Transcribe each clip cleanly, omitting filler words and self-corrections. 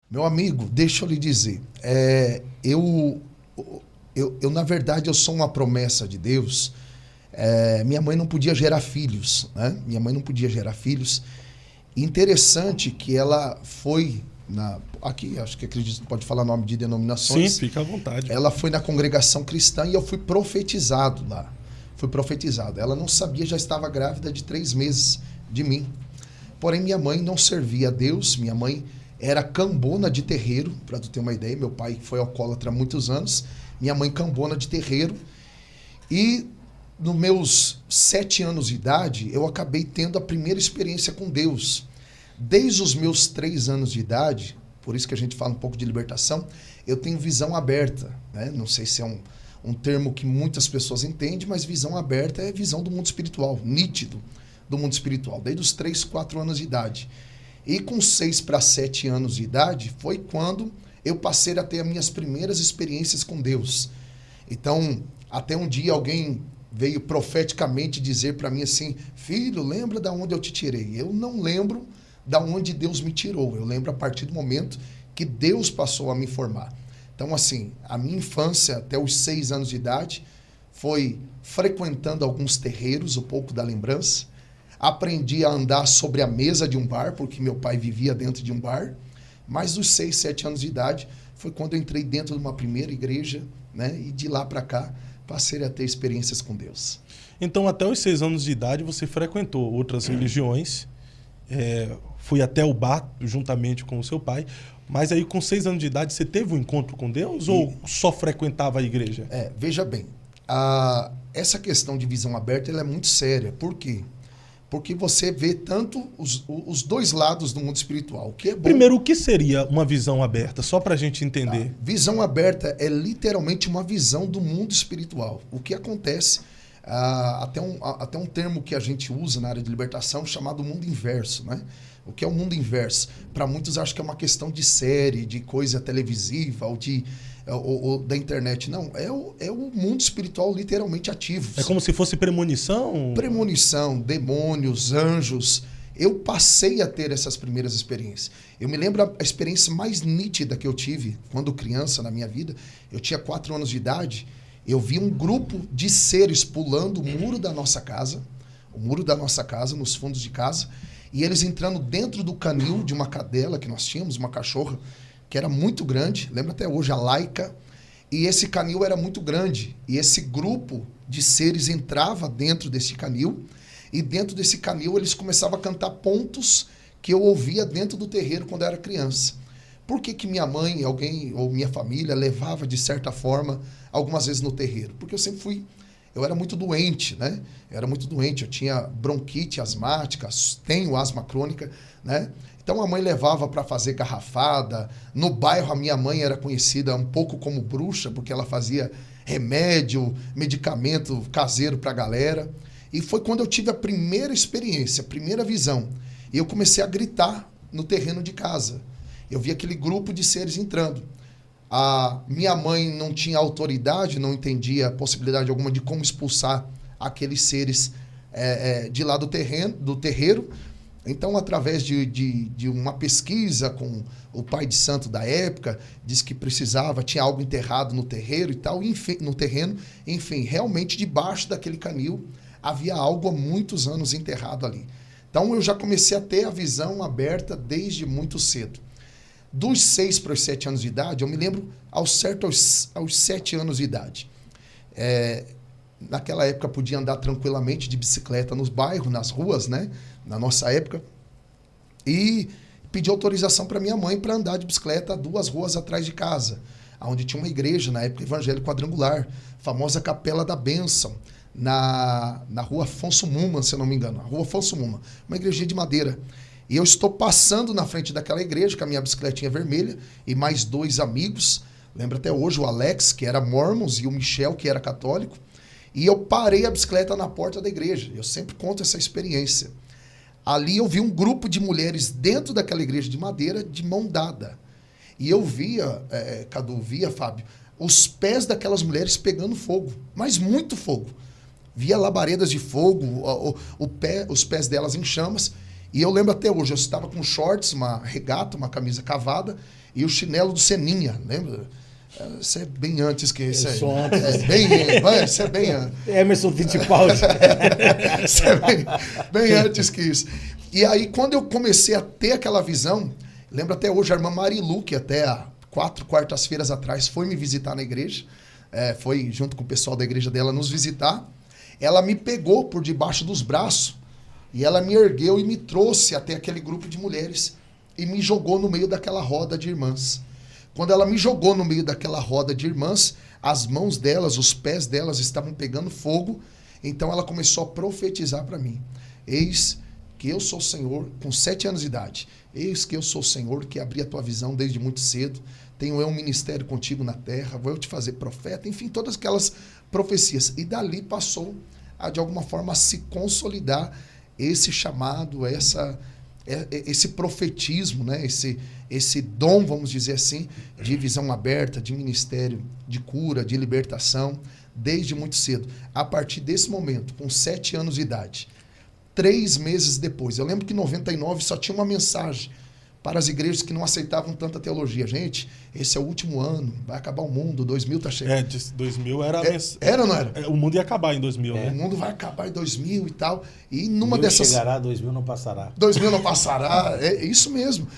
Meu amigo, deixa eu lhe dizer, na verdade, eu sou uma promessa de Deus. Minha mãe não podia gerar filhos, né? Minha mãe não podia gerar filhos. Interessante que ela foi aqui, acho que acredito que pode falar nome de Sim, denominações. fica à vontade. Ela foi na congregação cristã e eu fui profetizado lá. Fui profetizado. Ela não sabia, já estava grávida de 3 meses de mim. Porém, minha mãe não servia a Deus. Minha mãe era cambona de terreiro, para tu ter uma ideia. Meu pai foi alcoólatra há muitos anos. Minha mãe cambona de terreiro. E nos meus 7 anos de idade, eu acabei tendo a primeira experiência com Deus. Desde os meus 3 anos de idade, por isso que a gente fala um pouco de libertação, eu tenho visão aberta, né? Não sei se é um termo que muitas pessoas entendem, mas visão aberta é visão do mundo espiritual, nítido do mundo espiritual, desde os 3, 4 anos de idade. E com 6 para 7 anos de idade foi quando eu passei a ter as minhas primeiras experiências com Deus. Então, até um dia alguém veio profeticamente dizer para mim assim: filho, lembra da onde eu te tirei? Eu não lembro da onde Deus me tirou. Eu lembro a partir do momento que Deus passou a me formar. Então, assim, a minha infância até os 6 anos de idade foi frequentando alguns terreiros, um pouco da lembrança. Aprendi a andar sobre a mesa de um bar, porque meu pai vivia dentro de um bar. Mas dos 6, 7 anos de idade foi quando eu entrei dentro de uma primeira igreja, né? E de lá para cá passei a ter experiências com Deus. Então, até os 6 anos de idade, você frequentou outras religiões, foi até o bar juntamente com o seu pai, mas aí com 6 anos de idade você teve um encontro com Deus ou só frequentava a igreja? Veja bem, essa questão de visão aberta ela é muito séria. Por quê? Porque você vê tanto os dois lados do mundo espiritual. O que é bom. Primeiro, o que seria uma visão aberta? Só para a gente entender. Visão aberta é literalmente uma visão do mundo espiritual. O que acontece, até um termo que a gente usa na área de libertação chamado mundo inverso, né? O que é o mundo inverso? Para muitos acho que é uma questão de série, de coisa televisiva ou da internet. Não, é o mundo espiritual literalmente ativo. É como se fosse premonição? Premonição, demônios, anjos. Eu passei a ter essas primeiras experiências. Eu me lembro a experiência mais nítida que eu tive quando criança na minha vida. Eu tinha 4 anos de idade. Eu vi um grupo de seres pulando o muro da nossa casa, nos fundos de casa, e eles entrando dentro do canil de uma cadela que nós tínhamos, uma cachorra, que era muito grande, lembro até hoje, a Laika, e esse canil era muito grande, e esse grupo de seres entrava dentro desse canil, e dentro desse canil eles começavam a cantar pontos que eu ouvia dentro do terreiro quando eu era criança. Por que minha mãe, alguém ou minha família levava de certa forma algumas vezes no terreiro? Porque eu era muito doente, né? Eu tinha bronquite asmática, tenho asma crônica, né? Então a mãe levava para fazer garrafada. No bairro a minha mãe era conhecida um pouco como bruxa, porque ela fazia remédio, medicamento caseiro para a galera. E foi quando eu tive a primeira experiência, a primeira visão. E eu comecei a gritar no terreno de casa. Eu vi aquele grupo de seres entrando. A minha mãe não tinha autoridade, não entendia possibilidade alguma de como expulsar aqueles seres de lá do terreiro. Então, através de uma pesquisa com o pai de santo da época, disse que tinha algo enterrado no terreiro e tal, no terreno. Enfim, realmente debaixo daquele canil havia algo há muitos anos enterrado ali. Então, eu já comecei a ter a visão aberta desde muito cedo. Dos 6 para os 7 anos de idade, eu me lembro aos 7 anos de idade. Naquela época podia andar tranquilamente de bicicleta nos bairros, nas ruas, né? Na nossa época. E pedi autorização para minha mãe para andar de bicicleta 2 ruas atrás de casa, onde tinha uma igreja, na época evangélica quadrangular, famosa Capela da Bênção, na rua Afonso Muma, se eu não me engano. A rua Afonso Muma, uma igrejinha de madeira. E eu estou passando na frente daquela igreja com a minha bicicletinha vermelha e mais 2 amigos. Lembro até hoje o Alex, que era mormons, e o Michel, que era católico. E eu parei a bicicleta na porta da igreja. Eu sempre conto essa experiência. Ali eu vi um grupo de mulheres dentro daquela igreja de madeira de mão dada. E eu via, Cadu, Fábio, os pés daquelas mulheres pegando fogo, mas muito fogo. Via labaredas de fogo, os pés delas em chamas. E eu lembro até hoje, eu estava com shorts, uma regata, uma camisa cavada, e o chinelo do Seninha, lembra? Isso é bem antes que isso aí. Isso é bem antes. Emerson Fittipaldi. Isso é bem antes que isso. E aí, quando eu comecei a ter aquela visão, lembro até hoje, a irmã Marilu, que até há 4 quartas-feiras atrás foi me visitar na igreja, foi junto com o pessoal da igreja dela nos visitar, ela me pegou por debaixo dos braços e ela me ergueu e me trouxe até aquele grupo de mulheres e me jogou no meio daquela roda de irmãs. Quando ela me jogou no meio daquela roda de irmãs, as mãos delas, os pés delas estavam pegando fogo. Então ela começou a profetizar para mim. Eis que eu sou o Senhor, com 7 anos de idade. Eis que eu sou o Senhor que abri a tua visão desde muito cedo. Tenho eu um ministério contigo na terra. Vou eu te fazer profeta. Enfim, todas aquelas profecias. E dali passou a, de alguma forma, a se consolidar esse chamado, esse profetismo, né? Esse dom, vamos dizer assim, de visão aberta, de ministério, de cura, de libertação, desde muito cedo. A partir desse momento, com 7 anos de idade, 3 meses depois, eu lembro que em 99 só tinha uma mensagem para as igrejas que não aceitavam tanta teologia. Gente, esse é o último ano, vai acabar o mundo, 2000 está chegando. 2000 era... Era ou não era? O mundo ia acabar em 2000, né? O mundo vai acabar em 2000 e tal. E numa 1000 dessas... chegará, 2000 não passará. 2000 não passará, é isso mesmo.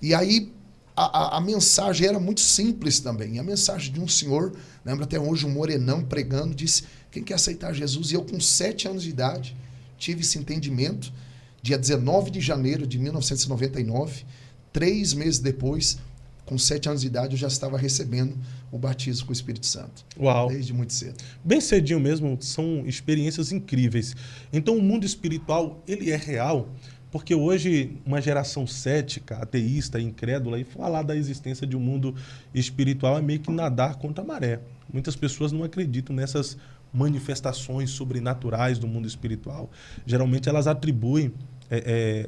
E aí a mensagem era muito simples também. E a mensagem de um senhor, lembro até hoje, um morenão pregando, disse, quem quer aceitar Jesus? E eu com 7 anos de idade tive esse entendimento, dia 19 de janeiro de 1999, 3 meses depois, com 7 anos de idade, eu já estava recebendo o batismo com o Espírito Santo. Uau! Desde muito cedo. Bem cedinho mesmo, são experiências incríveis. Então o mundo espiritual, ele é real, porque hoje uma geração cética, ateísta, incrédula, e falar da existência de um mundo espiritual é meio que nadar contra a maré. Muitas pessoas não acreditam nessas manifestações sobrenaturais do mundo espiritual. Geralmente elas atribuem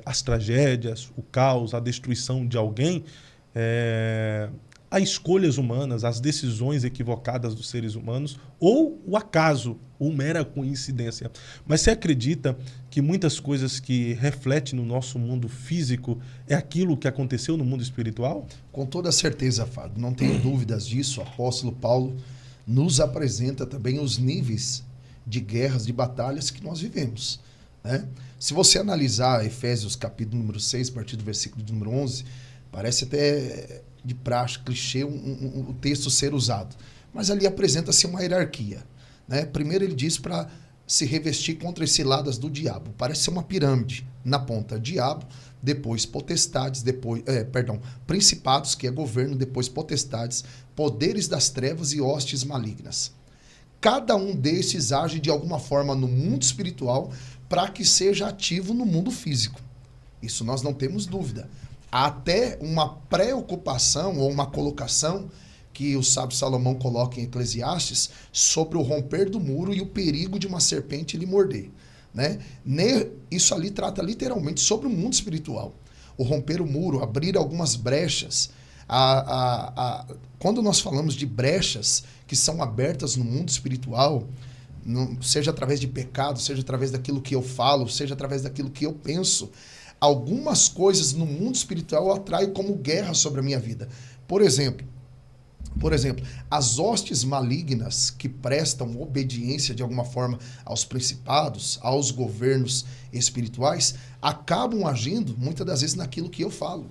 as tragédias, o caos, a destruição de alguém a escolhas humanas, as decisões equivocadas dos seres humanos ou o acaso, ou mera coincidência. Mas você acredita que muitas coisas que refletem no nosso mundo físico é aquilo que aconteceu no mundo espiritual? Com toda certeza, Fábio, não tenho dúvidas disso. O apóstolo Paulo nos apresenta também os níveis de guerras, de batalhas que nós vivemos, né? Se você analisar Efésios capítulo número 6, a partir do versículo número 11, parece até de praxe, clichê, o texto ser usado. Mas ali apresenta-se uma hierarquia, né? Primeiro ele diz para se revestir contra as ciladas do diabo. Parece ser uma pirâmide. Na ponta, diabo, depois potestades, depois, principados, que é governo, depois potestades, poderes das trevas e hostes malignas. Cada um desses age de alguma forma no mundo espiritual para que seja ativo no mundo físico. Isso nós não temos dúvida. Há até uma preocupação ou uma colocação que o sábio Salomão coloca em Eclesiastes sobre o romper do muro e o perigo de uma serpente lhe morder, né? Isso ali trata literalmente sobre o mundo espiritual. O romper o muro, abrir algumas brechas. Quando nós falamos de brechas que são abertas no mundo espiritual, seja através de pecado, seja através daquilo que eu falo, seja através daquilo que eu penso, algumas coisas no mundo espiritual eu atraio como guerra sobre a minha vida. Por exemplo, as hostes malignas que prestam obediência de alguma forma aos principados, aos governos espirituais, acabam agindo muitas das vezes naquilo que eu falo,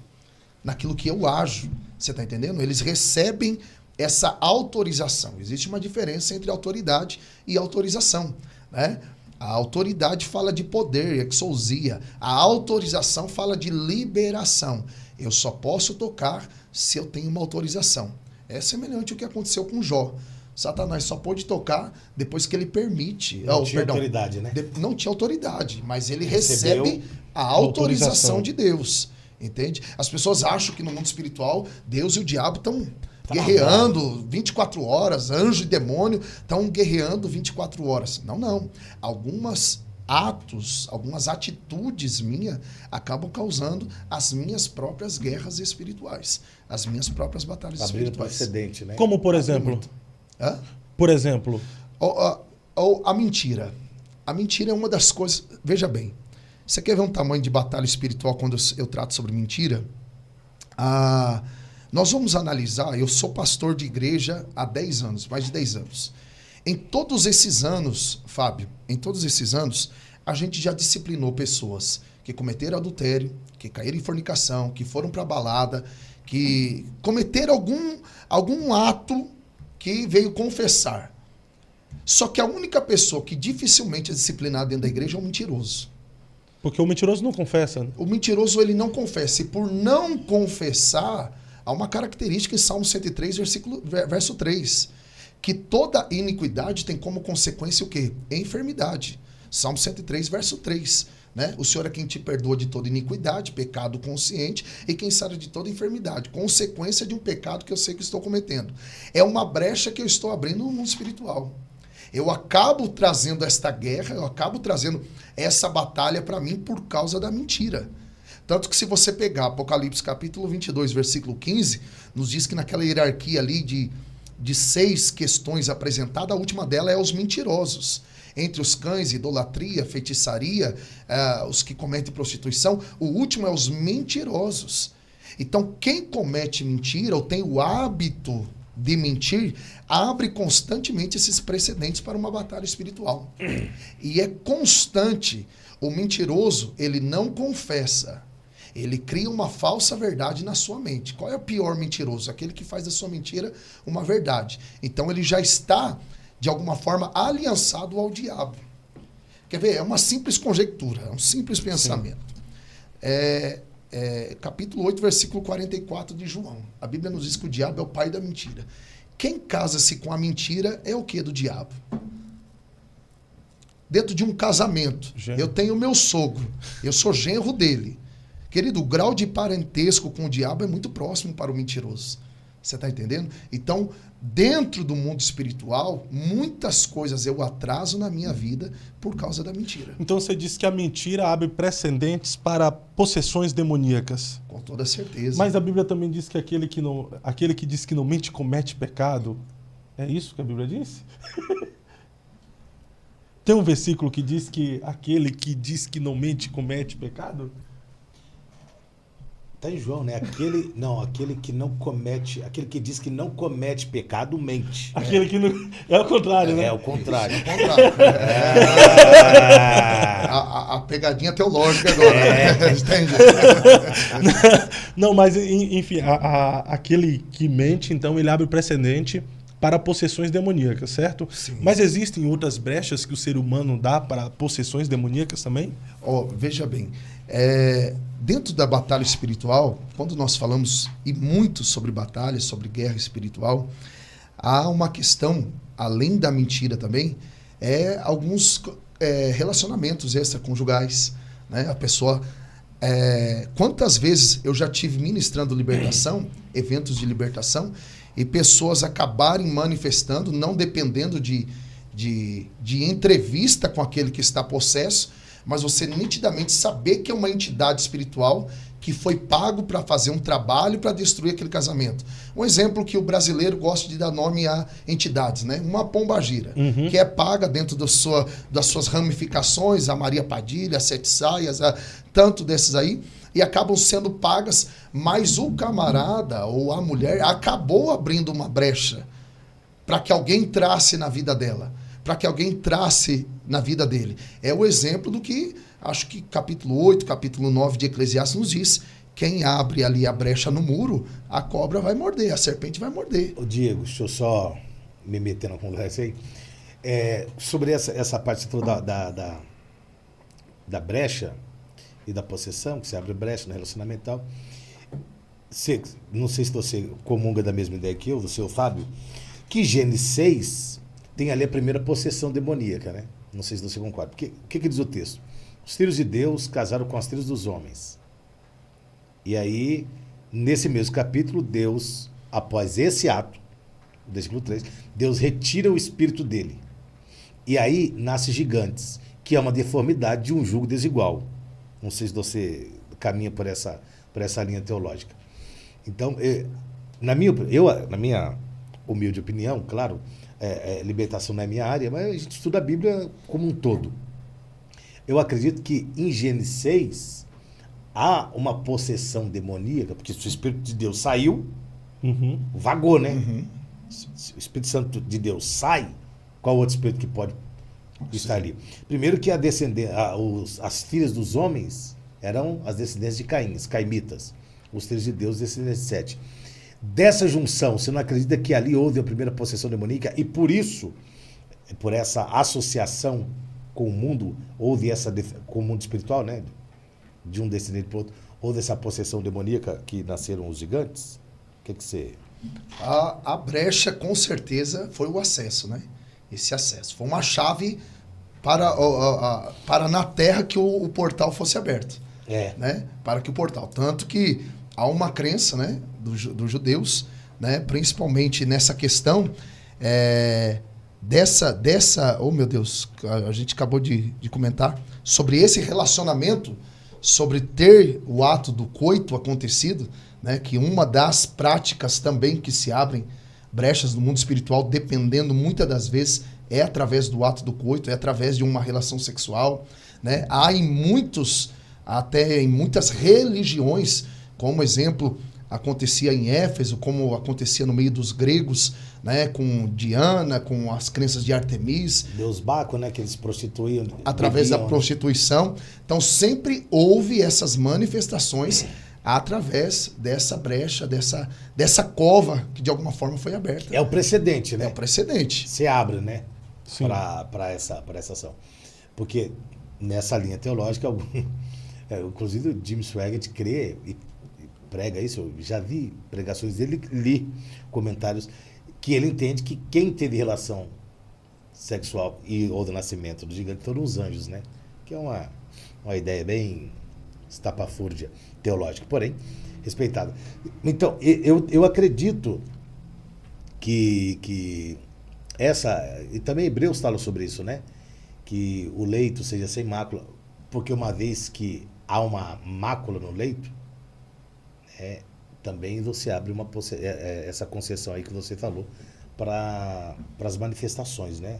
naquilo que eu ajo. Você está entendendo? Eles recebem essa autorização. Existe uma diferença entre autoridade e autorização, né? A autoridade fala de poder, exousia. A autorização fala de liberação. Eu só posso tocar se eu tenho uma autorização. É semelhante ao que aconteceu com Jó. Satanás só pôde tocar depois que ele permite. Não tinha autoridade, né? Não tinha autoridade, mas ele recebe a autorização de Deus. Entende? As pessoas acham que no mundo espiritual Deus e o diabo estão guerreando 24 horas, anjo e demônio estão guerreando 24 horas. Não. Alguns atos, algumas atitudes minhas acabam causando as minhas próprias guerras espirituais, as minhas próprias batalhas espirituais. Precedente, né? Como, por exemplo? Por exemplo? A mentira. A mentira é uma das coisas... Veja bem, você quer ver um tamanho de batalha espiritual quando eu trato sobre mentira? Nós vamos analisar, eu sou pastor de igreja há 10 anos, mais de 10 anos. Em todos esses anos, Fábio, em todos esses anos, a gente já disciplinou pessoas que cometeram adultério, que caíram em fornicação, que foram para balada, que cometeram algum ato que veio confessar. Só que a única pessoa que dificilmente é disciplinada dentro da igreja é um mentiroso. Porque o mentiroso não confessa. O mentiroso, ele não confessa. E por não confessar, há uma característica em Salmo 103, verso 3. Que toda iniquidade tem como consequência o quê? Enfermidade. Salmo 103, verso 3. Né? O Senhor é quem te perdoa de toda iniquidade, pecado consciente, e quem sara de toda enfermidade. Consequência de um pecado que eu sei que estou cometendo. É uma brecha que eu estou abrindo no mundo espiritual. Eu acabo trazendo esta guerra, eu acabo trazendo essa batalha para mim por causa da mentira. Tanto que se você pegar Apocalipse capítulo 22, versículo 15, nos diz que naquela hierarquia ali de 6 questões apresentadas, a última dela é os mentirosos. Entre os cães, idolatria, feitiçaria, os que cometem prostituição, o último é os mentirosos. Então, quem comete mentira ou tem o hábito de mentir, abre constantemente esses precedentes para uma batalha espiritual. E é constante. O mentiroso, ele não confessa. Ele cria uma falsa verdade na sua mente. Qual é o pior mentiroso? Aquele que faz da sua mentira uma verdade. Então ele já está, de alguma forma, aliançado ao diabo. Quer ver? É uma simples conjectura, é um simples pensamento. Capítulo 8, versículo 44 de João. A Bíblia nos diz que o diabo é o pai da mentira. Quem casa-se com a mentira é o que do diabo? Dentro de um casamento, eu tenho meu sogro, eu sou genro dele. Querido, o grau de parentesco com o diabo é muito próximo para o mentiroso. Você está entendendo? Então, dentro do mundo espiritual, muitas coisas eu atraso na minha vida por causa da mentira. Então você diz que a mentira abre precedentes para possessões demoníacas. Com toda certeza. Mas a Bíblia também diz que aquele que diz que não mente comete pecado. É isso que a Bíblia diz? Tem um versículo que diz que aquele que diz que não mente comete pecado? Tá em João, né? Aquele que não comete, aquele que diz que não comete pecado, mente. Aquele que não... É o contrário, né? É o contrário. É o contrário. A pegadinha teológica agora. Entende? Não, mas enfim, aquele que mente, então, ele abre precedente para possessões demoníacas, certo? Sim. Mas existem outras brechas que o ser humano dá para possessões demoníacas também? Veja bem, dentro da batalha espiritual, quando nós falamos e muito sobre batalha, sobre guerra espiritual, há uma questão, além da mentira também, alguns relacionamentos extraconjugais, né? A pessoa... quantas vezes eu já tive ministrando libertação, eventos de libertação, e pessoas acabarem manifestando, não dependendo de entrevista com aquele que está possesso, mas você nitidamente saber que é uma entidade espiritual que foi pago para fazer um trabalho para destruir aquele casamento. Um exemplo que o brasileiro gosta de dar nome a entidades, né? Uma pombagira, que é paga dentro das suas ramificações, a Maria Padilha, a Sete Saias, tanto desses aí, e acabam sendo pagas, mas o camarada ou a mulher acabou abrindo uma brecha para que alguém entrasse na vida dela, para que alguém entrasse na vida dele. É o exemplo do que, acho que capítulo 8, capítulo 9 de Eclesiastes nos diz: quem abre ali a brecha no muro, a cobra vai morder, a serpente vai morder. Ô Diego, deixa eu só me meter na conversa aí. Sobre essa parte que você falou da brecha e da possessão, que você abre brecha no relacionamento e tal. Não sei se você comunga da mesma ideia que eu, você, o Fábio, que Gênesis 6 tem ali a primeira possessão demoníaca, né? Não sei se você concorda. Porque o que diz o texto? Os filhos de Deus casaram com as filhas dos homens. E aí, nesse mesmo capítulo, Deus, após esse ato, versículo 3, Deus retira o espírito dele. E aí nasce gigantes, que é uma deformidade de um jugo desigual. Não sei se você caminha por essa linha teológica. Então, na minha humilde opinião, claro, libertação não é minha área, mas a gente estuda a Bíblia como um todo. Eu acredito que em Gênesis 6 há uma possessão demoníaca, porque se o Espírito de Deus saiu, Vagou, né? Se o Espírito Santo de Deus sai, qual outro espírito que pode estar ali? Primeiro que as filhas dos homens eram as descendências de Caim, os caimitas. Os filhos de Deus, descendentes de Sete. Dessa junção, você não acredita que ali houve a primeira possessão demoníaca e por isso, por essa associação com o mundo, houve com o mundo espiritual, né? De um descendente para o outro, houve essa possessão demoníaca que nasceram os gigantes? O que você... A brecha, com certeza, foi o acesso, né? Esse acesso. Foi uma chave para na Terra que o portal fosse aberto. Né? Para que o portal... Tanto que há uma crença, né? Dos judeus, né? Principalmente nessa questão oh meu Deus, a gente acabou de comentar sobre esse relacionamento, sobre ter o ato do coito acontecido, né, que uma das práticas também que se abrem brechas no mundo espiritual, dependendo muitas das vezes, é através do ato do coito, é através de uma relação sexual, né? Há até em muitas religiões, como exemplo, acontecia em Éfeso, como acontecia no meio dos gregos, né, com Diana, com as crenças de Artemis. Deus Baco, né, que eles prostituíam. Através da prostituição. Então, sempre houve essas manifestações através dessa brecha, dessa cova que de alguma forma foi aberta. É o precedente, né? É o precedente. Se abre, né? Para essa ação. Porque nessa linha teológica, inclusive o Jim Swaggart crê e prega isso, eu já vi pregações dele, li comentários que ele entende que quem teve relação sexual ou do nascimento do gigante foram os anjos, né? Que é uma ideia bem estapafúrdia teológica, porém respeitada. Então, eu acredito que e também Hebreus fala sobre isso, né? Que o leito seja sem mácula, porque uma vez que há uma mácula no leito, também você abre essa concessão aí que você falou para as manifestações, né,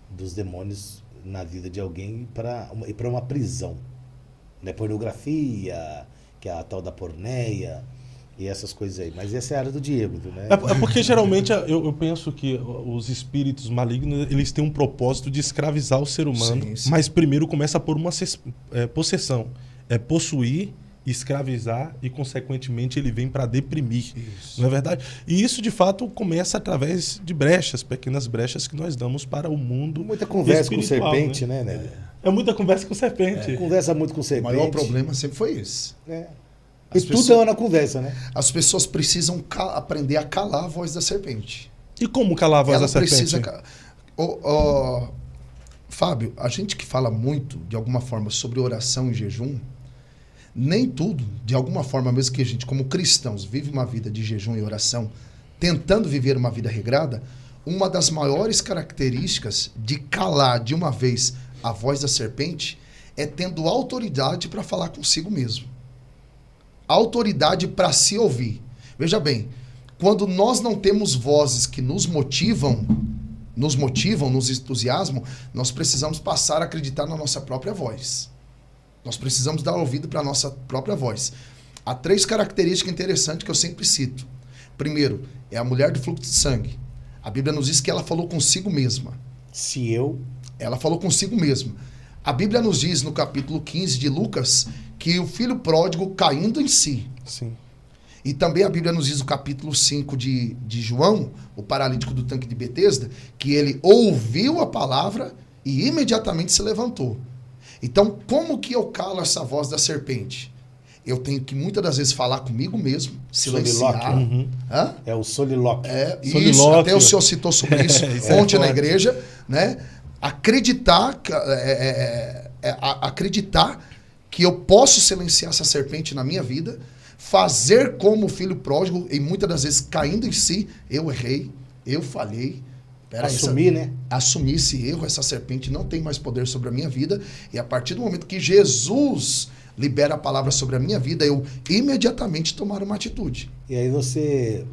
dos demônios na vida de alguém e para uma prisão, né, pornografia, que é a tal da porneia e essas coisas aí. Mas essa é a área do Diego, né? É porque geralmente eu penso que os espíritos malignos eles têm um propósito de escravizar o ser humano, sim. Mas primeiro começa por uma possessão, possuir, escravizar e, consequentemente, ele vem para deprimir. Isso. Não é verdade? E isso, de fato, começa através de brechas, pequenas brechas que nós damos para o mundo. Muita conversa com serpente, né? É muita conversa com serpente. Conversa muito com serpente. O maior problema sempre foi esse. E tudo é na conversa, né? As pessoas precisam aprender a calar a voz da serpente. E como calar a voz da serpente? Fábio, a gente que fala muito, de alguma forma, sobre oração e jejum, nem tudo, de alguma forma, mesmo que a gente, como cristãos, vive uma vida de jejum e oração, tentando viver uma vida regrada, uma das maiores características de calar de uma vez a voz da serpente é tendo autoridade para falar consigo mesmo. Autoridade para se ouvir. Veja bem, quando nós não temos vozes que nos motivam, nos entusiasmam, nós precisamos passar a acreditar na nossa própria voz. Nós precisamos dar ouvido para a nossa própria voz. Há 3 características interessantes que eu sempre cito. Primeiro, é a mulher do fluxo de sangue. A Bíblia nos diz que ela falou consigo mesma. Ela falou consigo mesma. A Bíblia nos diz no capítulo 15 de Lucas que o filho pródigo caindo em si. Sim. E também a Bíblia nos diz no capítulo 5 de João, o paralítico do tanque de Betesda, que ele ouviu a palavra e imediatamente se levantou. Então, como que eu calo essa voz da serpente? Eu tenho que muitas das vezes falar comigo mesmo, silenciar. É o solilóquio. Isso, até o senhor citou sobre isso ontem na igreja, né? Acreditar que eu posso silenciar essa serpente na minha vida, fazer como o filho pródigo, e muitas das vezes caindo em si, eu errei, eu falhei. Né? Assumir esse erro, essa serpente não tem mais poder sobre a minha vida, e a partir do momento que Jesus libera a palavra sobre a minha vida, eu imediatamente tomar uma atitude. E aí você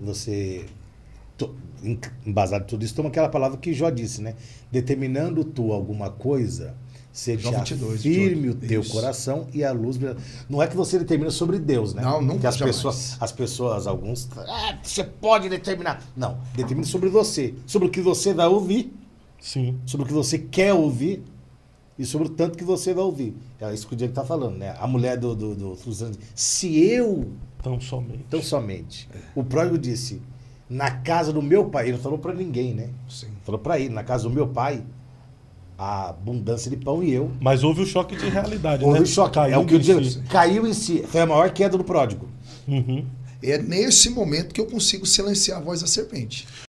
embasado em tudo isso, toma aquela palavra que Jó disse, né? Determinando tu alguma coisa, Seja João 22, firme o 28. teu Isso. coração e a luz brilha. Não é que você determina sobre Deus, né? Não, nunca, Porque jamais. as pessoas, alguns, você pode determinar. Não, determina sobre você, sobre o que você vai ouvir, Sim. sobre o que você quer ouvir e sobre o tanto que você vai ouvir. É isso que o Diego está falando, né? A mulher do Suzano, se eu, Tão somente. tão somente, o pródigo disse, na casa do meu pai, ele não falou para ninguém, né? Sim. Falou para ele, na casa do meu pai, a abundância de pão e eu. Mas houve o choque de realidade, Houve né? choque. Caiu É o que eu em digo. si. Caiu em si. Foi a maior queda do pródigo. Uhum. É nesse momento que eu consigo silenciar a voz da serpente.